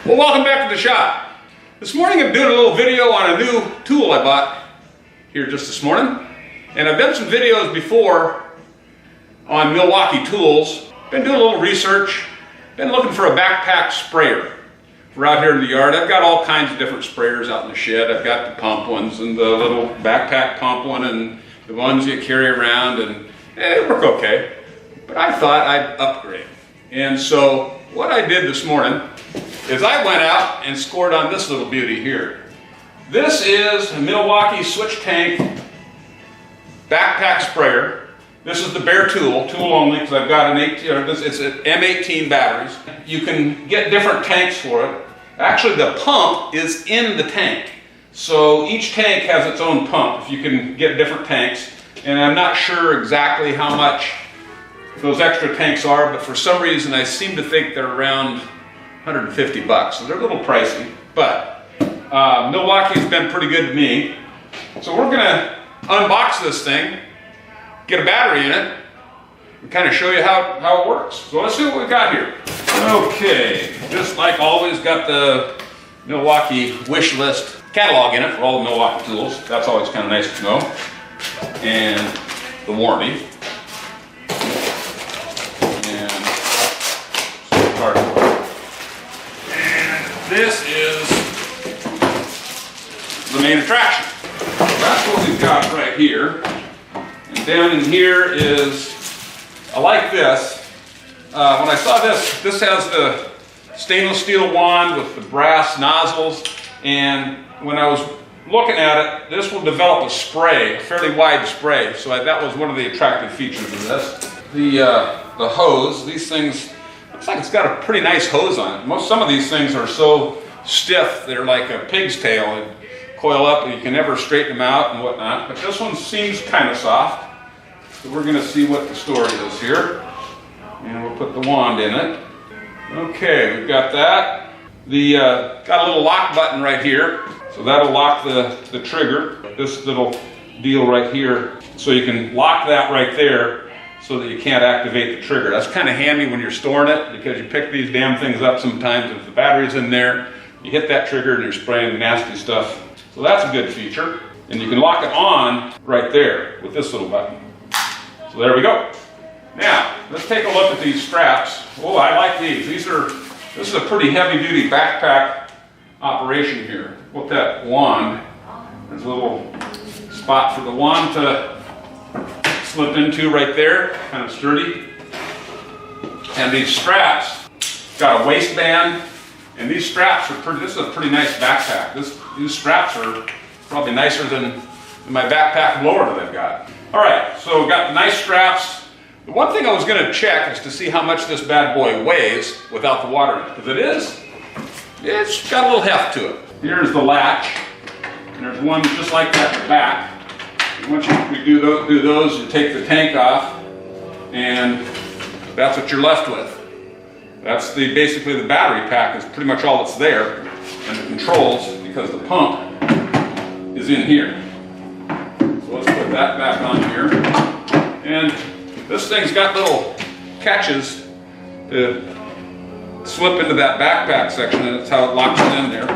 Well, welcome back to the shop. This morning I'm doing a little video on a new tool I bought here just this morning. And I've done some videos before on Milwaukee tools. Been doing a little research. Been looking for a backpack sprayer for out here in the yard. I've got all kinds of different sprayers out in the shed. I've got the pump ones and the little backpack pump one and the ones you carry around, and they work okay. But I thought I'd upgrade. And so what I did this morning is I went out and scored on this little beauty here. This is a Milwaukee switch tank backpack sprayer. This is the bare tool only, because I've got it's an M18 batteries. You can get different tanks for it. Actually, the pump is in the tank. So each tank has its own pump, if you can get different tanks. And I'm not sure exactly how much those extra tanks are, but for some reason I seem to think they're around 150 bucks. So they're a little pricey, but Milwaukee's been pretty good to me. So we're gonna unbox this thing, get a battery in it, and kind of show you how it works. So let's see what we got here. Okay, just like always, got the Milwaukee wish list catalog in it for all the Milwaukee tools. That's always kind of nice to know. And the warranty. And some cardboard. And this is the main attraction. That's what we've got right here. And down in here is, I like this. When I saw this has the stainless steel wand with the brass nozzles, and when I was looking at it, this will develop a spray, a fairly wide spray, so that was one of the attractive features of this. The hose, these things, looks like it's got a pretty nice hose on it. Some of these things are so stiff, they're like a pig's tail and coil up, and you can never straighten them out and whatnot, but this one seems kind of soft. So we're going to see what the story is here. And we'll put the wand in it. Okay, we've got that. Got a little lock button right here. So that'll lock the trigger. This little deal right here. So you can lock that right there so that you can't activate the trigger. That's kind of handy when you're storing it, because you pick these damn things up sometimes. If the battery's in there, you hit that trigger and you're spraying nasty stuff. So that's a good feature. And you can lock it on right there with this little button. So there we go. Now, let's take a look at these straps. Oh, I like these. This is a pretty heavy-duty backpack operation here. With that wand, there's a little spot for the wand to slip into right there, kind of sturdy. And these straps, got a waistband, and these straps are pretty, this is a pretty nice backpack. These straps are probably nicer than my backpack blower that I've got. All right, so got nice straps. The one thing I was going to check is to see how much this bad boy weighs without the water in it, because it's got a little heft to it. Here's the latch, and there's one just like that in the back. And once you do those, you take the tank off, and that's what you're left with. That's basically the battery pack is pretty much all that's there, and the controls, because the pump is in here. So let's put that back on here. And this thing's got little catches to slip into that backpack section, and that's how it locks it in there.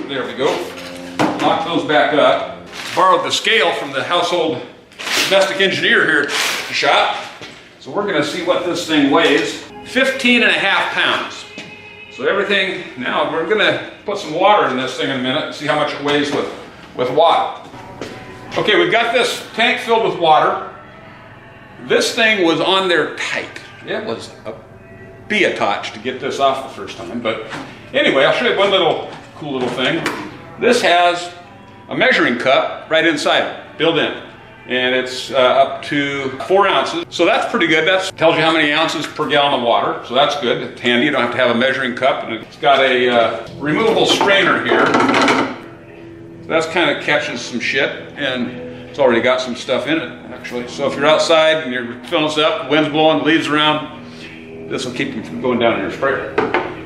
There we go. Lock those back up. Borrowed the scale from the household domestic engineer here at the shop. So we're going to see what this thing weighs. 15 and a half pounds. So everything, now we're going to put some water in this thing in a minute and see how much it weighs with water. Okay, we've got this tank filled with water. This thing was on there tight. It was a touch to get this off the first time. But anyway, I'll show you one little cool little thing. This has a measuring cup right inside it, built in. And it's up to 4 ounces. So that's pretty good. That tells you how many ounces per gallon of water. So that's good. It's handy. You don't have to have a measuring cup. And it's got a removable strainer here. So that's kind of catches some shit. And it's already got some stuff in it, actually. So if you're outside and you're filling this up, the wind's blowing, the leaves around, this will keep them from going down in your sprayer.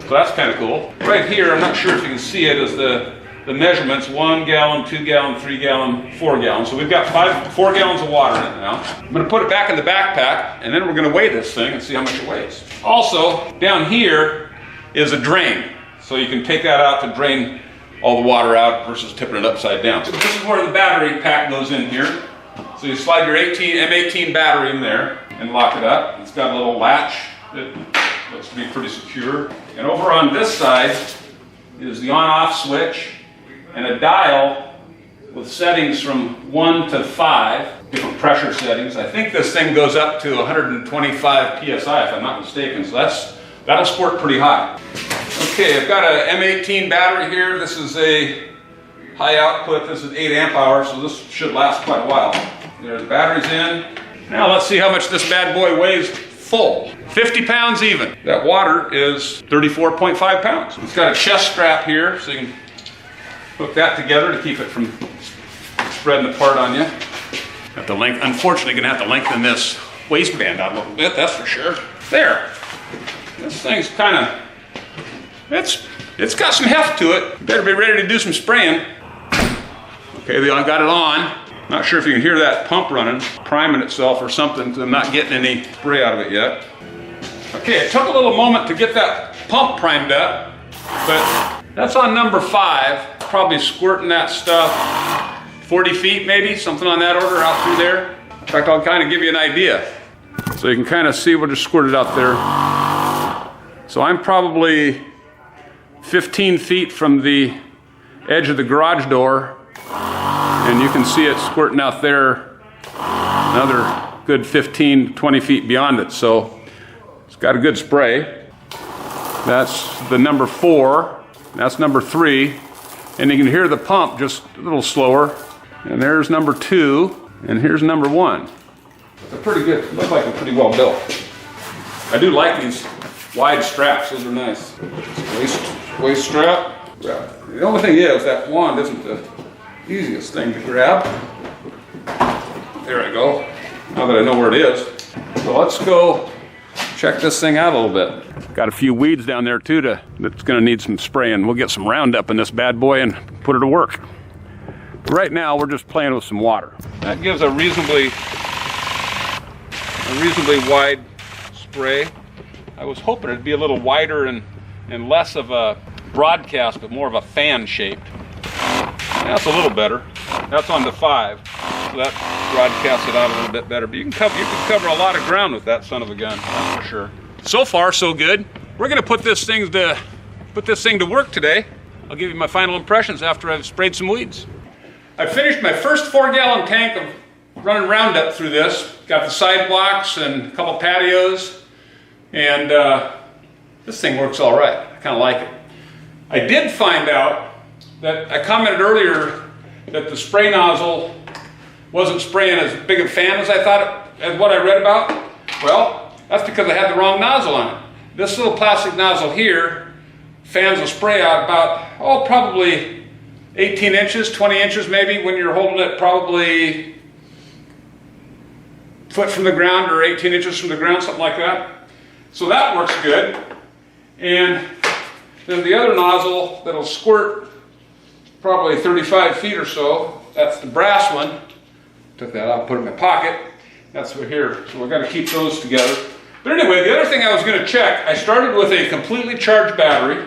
So that's kind of cool. Right here, I'm not sure if you can see it, is the measurements: 1 gallon, 2 gallon, 3 gallon, 4 gallon. So we've got 4 gallons of water in it now. I'm going to put it back in the backpack, and then we're going to weigh this thing and see how much it weighs. Also, down here is a drain. So you can take that out to drain all the water out versus tipping it upside down. So this is where the battery pack goes in here. So you slide your M18 battery in there and lock it up. It's got a little latch that looks to be pretty secure. And over on this side is the on-off switch and a dial with settings from 1 to 5, different pressure settings. I think this thing goes up to 125 PSI if I'm not mistaken, so that'll squirt pretty high. Okay, I've got a M18 battery here. This is a high output. This is 8 amp hours, so this should last quite a while. There's the batteries in. Now let's see how much this bad boy weighs full. 50 pounds even. That water is 34.5 pounds. It's got a chest strap here, so you can hook that together to keep it from spreading apart on you. Have to unfortunately gonna have to lengthen this waistband out a little bit, that's for sure. There. This thing's kinda, it's got some heft to it. You better be ready to do some spraying. Okay, I got it on. Not sure if you can hear that pump running, priming itself or something, because I'm not getting any spray out of it yet. Okay, it took a little moment to get that pump primed up, but that's on number 5, probably squirting that stuff 40 feet maybe, something on that order out through there. In fact, I'll kind of give you an idea. So you can kind of see what is squirted out there. So I'm probably 15 feet from the edge of the garage door, and you can see it squirting out there another good 15, 20 feet beyond it. So it's got a good spray. That's the number 4. That's number 3. And you can hear the pump just a little slower. And there's number 2, and here's number 1. They're pretty good. Look like they're pretty well built. I do like these wide straps. Those are nice. Waist strap. Yeah. The only thing is that wand isn't the easiest thing to grab. There I go. Now that I know where it is. So let's go check this thing out a little bit. Got a few weeds down there too that's gonna need some spraying. We'll get some Roundup in this bad boy and put it to work. Right now we're just playing with some water. That gives a reasonably wide spray. I was hoping it'd be a little wider and less of a broadcast, but more of a fan shaped. That's a little better. That's on the 5, so that broadcasts it out a little bit better. But you can cover a lot of ground with that son of a gun, that's for sure. So far, so good. We're gonna put this thing to work today. I'll give you my final impressions after I've sprayed some weeds. I finished my first 4-gallon tank of running Roundup through this. Got the sidewalks and a couple patios, and this thing works all right. I kind of like it. I did find out that I commented earlier that the spray nozzle wasn't spraying as big a fan as I thought, as what I read about. Well, that's because I had the wrong nozzle on it. This little plastic nozzle here fans will spray out about, probably 18 inches, 20 inches maybe, when you're holding it probably foot from the ground or 18 inches from the ground, something like that. So that works good. And then the other nozzle that'll squirt probably 35 feet or so, that's the brass one. Took that out, put it in my pocket. That's over here, so we're gonna keep those together. But anyway, the other thing I was gonna check, I started with a completely charged battery.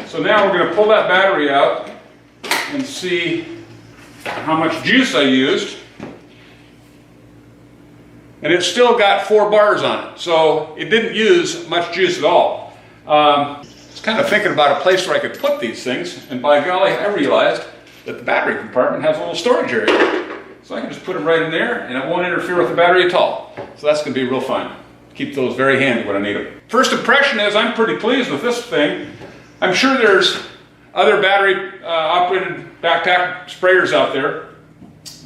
So now we're gonna pull that battery out and see how much juice I used. And it's still got 4 bars on it, so it didn't use much juice at all. I was kind of thinking about a place where I could put these things, and by golly, I realized that the battery compartment has a little storage area. So I can just put them right in there, and it won't interfere with the battery at all. So that's going to be real fun. Keep those very handy when I need them. First impression is I'm pretty pleased with this thing. I'm sure there's other battery operated backpack sprayers out there,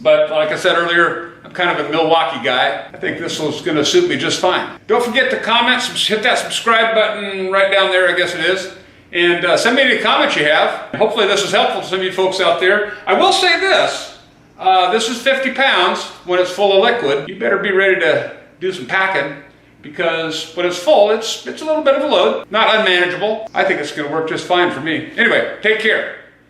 but like I said earlier, I'm kind of a Milwaukee guy. I think this is going to suit me just fine. Don't forget to comment, hit that subscribe button right down there, I guess it is, and send me any comments you have. Hopefully this is helpful to some of you folks out there. I will say this, this is 50 pounds when it's full of liquid. You better be ready to do some packing, because when it's full, it's a little bit of a load. Not unmanageable. I think it's going to work just fine for me. Anyway, take care.